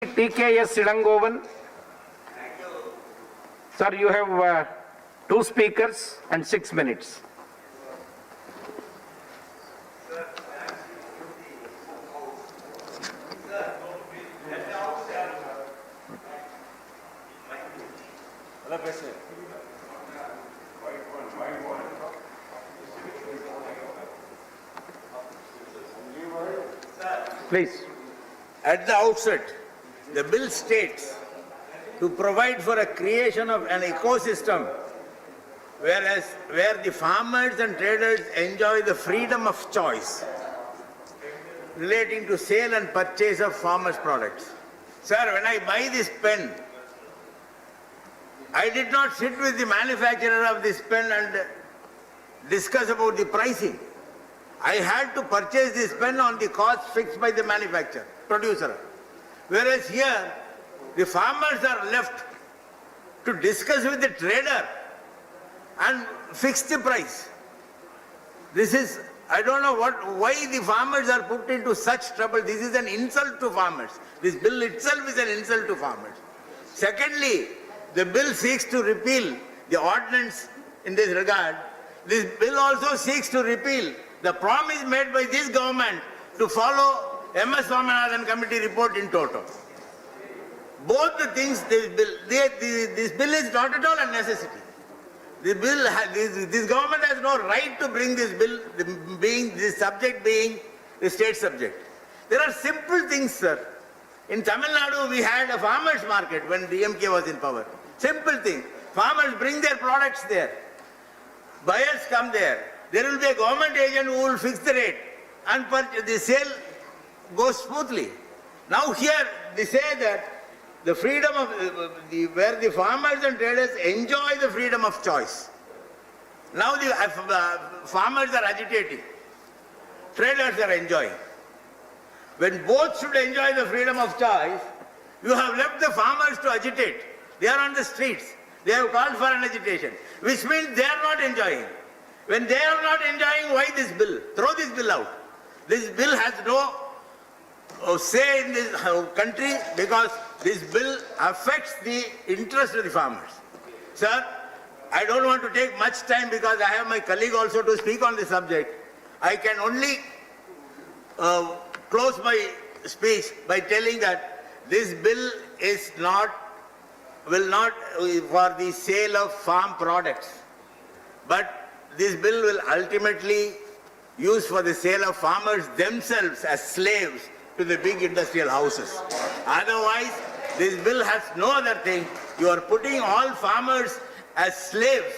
TKS Ilangovan. Sir, you have two speakers and 6 minutes. Please. At the outset, the bill states to provide for a creation of an ecosystem where the farmers and traders enjoy the freedom of choice relating to sale and purchase of farmers' products. Sir, when I buy this pen, I did not sit with the manufacturer of this pen and discuss about the pricing. I had to purchase this pen on the cost fixed by the manufacturer, producer. Whereas here, the farmers are left to discuss with the trader and fix the price. This is, I don't know why the farmers are put into such trouble. This is an insult to farmers. This bill itself is an insult to farmers. Secondly, the bill seeks to repeal the ordinance in this regard. This bill also seeks to repeal the promise made by this government to follow MS Swaminathan committee report in toto. Both the things, this bill is not at all a necessity. This government has no right to bring this bill, this subject being the state subject. There are simple things, sir. In Tamil Nadu, we had a farmers market when DMK was in power. Simple thing. Farmers bring their products there. Buyers come there. There will be a government agent who will fix the rate and the sale goes smoothly. Now here they say that the freedom of where the farmers and traders enjoy the freedom of choice. Now the farmers are agitating, traders are enjoying. When both should enjoy the freedom of choice, you have left the farmers to agitate. They are on the streets. They have called for an agitation, which means they are not enjoying. When they are not enjoying, why this bill? Throw this bill out. This bill has no say in this country because this bill affects the interest of the farmers. Sir, I don't want to take much time because I have my colleague also to speak on this subject. I can only close my speech by telling that this bill will not for the sale of farm products, but this bill will ultimately use for the sale of farmers themselves as slaves to the big industrial houses. Otherwise, this bill has no other thing. You are putting all farmers as slaves,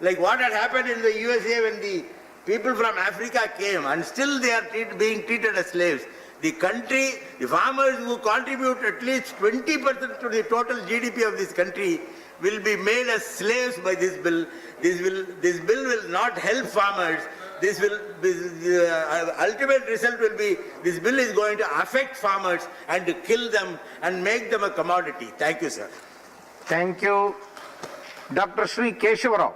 like what had happened in the USA when the people from Africa came, and still they are being treated as slaves. The country, the farmers who contribute at least 20% to the total GDP of this country will be made as slaves by this bill. This bill will not help farmers. This will be, ultimate result will be this bill is going to affect farmers and to kill them and make them a commodity. Thank you, sir. Thank you. Dr. Sri Keshavarao.